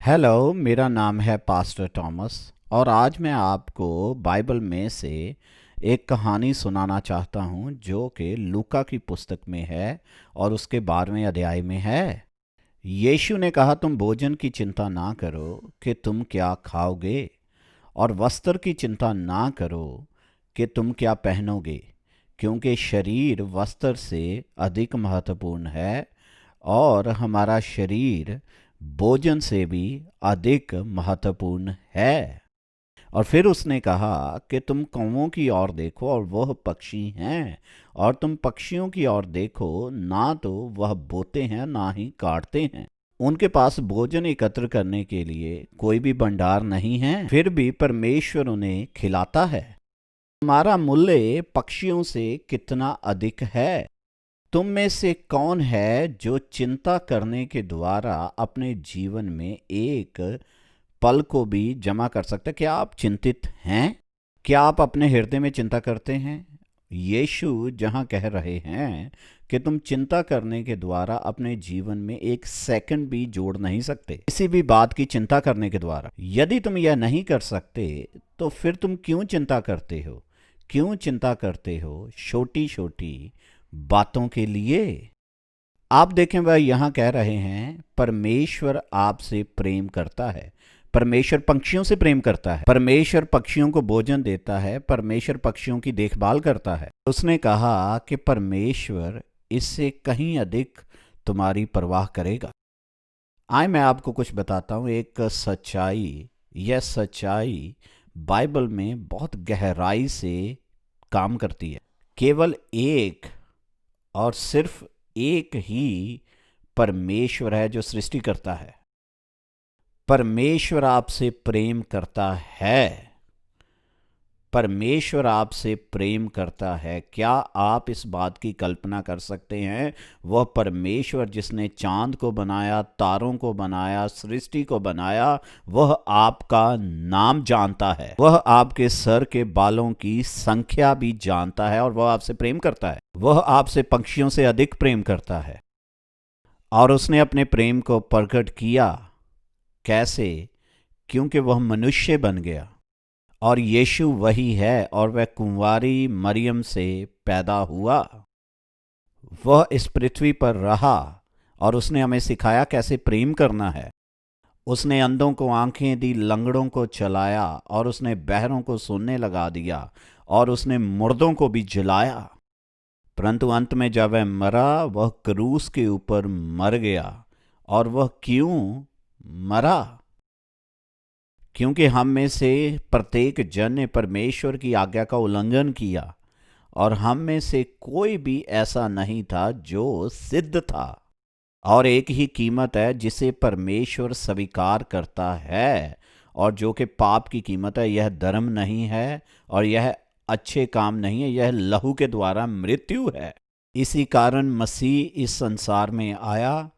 Hello, मेरा नाम है पास्टर टॉमस और आज मैं आपको बाइबल में से एक कहानी सुनाना चाहता हूँ जो कि लूका की पुस्तक में है और उसके 12वें अध्याय में है। यीशु ने कहा, तुम भोजन की चिंता ना करो कि तुम क्या खाओगे, और वस्त्र की चिंता ना करो कि तुम क्या पहनोगे, क्योंकि शरीर वस्त्र से अधिक महत्वपूर्ण है और हमारा शरीर भोजन से भी अधिक महत्वपूर्ण है। और फिर उसने कहा कि तुम कौवों की ओर देखो और वह पक्षी हैं, और तुम पक्षियों की ओर देखो, ना तो वह बोते हैं ना ही काटते हैं, उनके पास भोजन एकत्र करने के लिए कोई भी भंडार नहीं है, फिर भी परमेश्वर उन्हें खिलाता है। हमारा मूल्य पक्षियों से कितना अधिक है। तुम में से कौन है जो चिंता करने के द्वारा अपने जीवन में एक पल को भी जमा कर सकते? क्या आप चिंतित हैं? क्या आप अपने हृदय में चिंता करते हैं? यीशु जहां कह रहे हैं कि तुम चिंता करने के द्वारा अपने जीवन में एक सेकंड भी जोड़ नहीं सकते, किसी भी बात की चिंता करने के द्वारा। यदि तुम यह नहीं कर सकते तो फिर तुम क्यों चिंता करते हो? क्यों चिंता करते हो छोटी छोटी बातों के लिए? आप देखें, वह यहां कह रहे हैं परमेश्वर आपसे प्रेम करता है। परमेश्वर पक्षियों से प्रेम करता है। परमेश्वर पक्षियों को भोजन देता है। परमेश्वर पक्षियों की देखभाल करता है। उसने कहा कि परमेश्वर इससे कहीं अधिक तुम्हारी परवाह करेगा। आए मैं आपको कुछ बताता हूं, एक सच्चाई। यह सच्चाई बाइबल में बहुत गहराई से काम करती है। केवल एक और सिर्फ एक ही परमेश्वर है जो सृष्टि करता है। परमेश्वर आपसे प्रेम करता है। परमेश्वर आपसे प्रेम करता है। क्या आप इस बात की कल्पना कर सकते हैं? वह परमेश्वर जिसने चांद को बनाया, तारों को बनाया, सृष्टि को बनाया, वह आपका नाम जानता है। वह आपके सर के बालों की संख्या भी जानता है और वह आपसे प्रेम करता है। वह आपसे पक्षियों से अधिक प्रेम करता है। और उसने अपने प्रेम को प्रकट किया। कैसे? क्योंकि वह मनुष्य बन गया और यीशु वही है और वह कुंवारी मरियम से पैदा हुआ। वह इस पृथ्वी पर रहा और उसने हमें सिखाया कैसे प्रेम करना है। उसने अंधों को आंखें दी, लंगड़ों को चलाया, और उसने बहरों को सुनने लगा दिया, और उसने मुर्दों को भी जिलाया। परंतु अंत में जब वह मरा, वह क्रूस के ऊपर मर गया। और वह क्यों मरा? क्योंकि हम में से प्रत्येक जन ने परमेश्वर की आज्ञा का उल्लंघन किया, और हम में से कोई भी ऐसा नहीं था जो सिद्ध था। और एक ही कीमत है जिसे परमेश्वर स्वीकार करता है, और जो कि पाप की कीमत है। यह धर्म नहीं है और यह अच्छे काम नहीं है, यह लहू के द्वारा मृत्यु है। इसी कारण मसीह इस संसार में आया,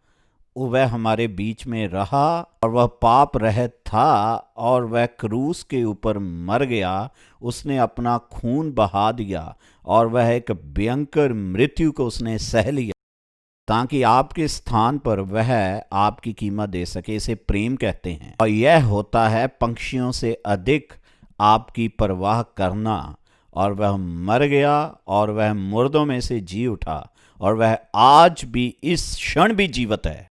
वह हमारे बीच में रहा, और वह पाप रहित था और वह क्रूस के ऊपर मर गया। उसने अपना खून बहा दिया और वह एक भयंकर मृत्यु को उसने सह लिया, ताकि आपके स्थान पर वह आपकी कीमत दे सके। इसे प्रेम कहते हैं। और यह होता है पक्षियों से अधिक आपकी परवाह करना। और वह मर गया और वह मुर्दों में से जी उठा, और वह आज भी इस क्षण भी जीवित है,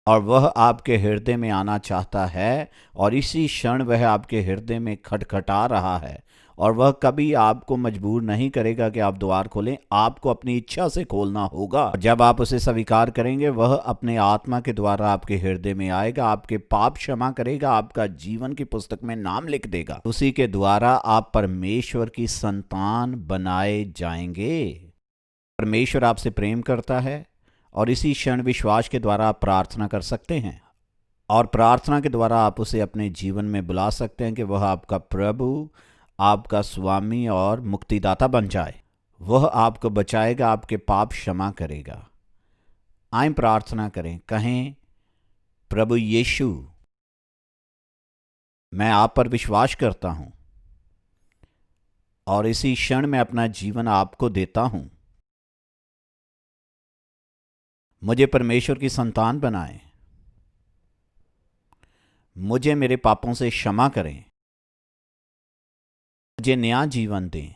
और वह आपके हृदय में आना चाहता है, और इसी क्षण वह आपके हृदय में खटखटा रहा है। और वह कभी आपको मजबूर नहीं करेगा कि आप द्वार खोलें। आपको अपनी इच्छा से खोलना होगा। जब आप उसे स्वीकार करेंगे, वह अपने आत्मा के द्वारा आपके हृदय में आएगा, आपके पाप क्षमा करेगा, आपका जीवन की पुस्तक में नाम लिख देगा। उसी के द्वारा आप परमेश्वर की संतान बनाए जाएंगे। परमेश्वर आपसे प्रेम करता है, और इसी क्षण विश्वास के द्वारा आप प्रार्थना कर सकते हैं, और प्रार्थना के द्वारा आप उसे अपने जीवन में बुला सकते हैं कि वह आपका प्रभु, आपका स्वामी और मुक्तिदाता बन जाए। वह आपको बचाएगा, आपके पाप क्षमा करेगा। आए प्रार्थना करें। कहें, प्रभु यीशु, मैं आप पर विश्वास करता हूं, और इसी क्षण में अपना जीवन आपको देता हूं। मुझे परमेश्वर की संतान बनाएं। मुझे मेरे पापों से क्षमा करें, मुझे नया जीवन दें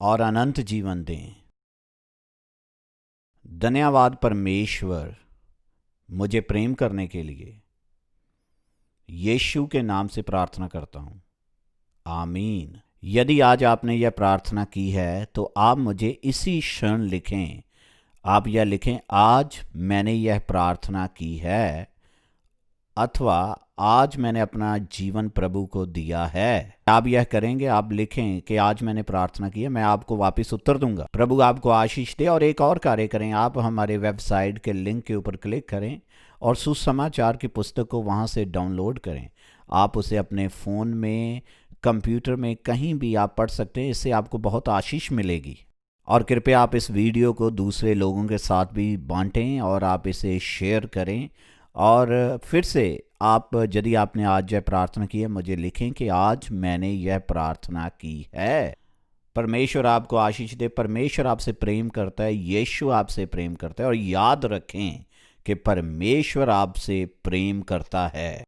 और अनंत जीवन दें। धन्यवाद परमेश्वर, मुझे प्रेम करने के लिए। यीशु के नाम से प्रार्थना करता हूँ, आमीन। यदि आज आपने यह प्रार्थना की है तो आप मुझे इसी क्षण लिखें। आप यह लिखें, आज मैंने यह प्रार्थना की है, अथवा आज मैंने अपना जीवन प्रभु को दिया है। आप यह करेंगे, आप लिखें कि आज मैंने प्रार्थना की है, मैं आपको वापस उत्तर दूंगा। प्रभु आपको आशीष दे। और एक और कार्य करें, आप हमारे वेबसाइट के लिंक के ऊपर क्लिक करें और सुसमाचार की पुस्तक को वहाँ से डाउनलोड करें। आप उसे अपने फ़ोन में, कंप्यूटर में, कहीं भी आप पढ़ सकते हैं। इससे आपको बहुत आशीष मिलेगी। और कृपया आप इस वीडियो को दूसरे लोगों के साथ भी बांटें और आप इसे शेयर करें। और फिर से आप, यदि आपने आज यह प्रार्थना की है, मुझे लिखें कि आज मैंने यह प्रार्थना की है। परमेश्वर आपको आशीष दे। परमेश्वर आपसे प्रेम करता है, यीशु आपसे प्रेम करता है। और याद रखें कि परमेश्वर आपसे प्रेम करता है।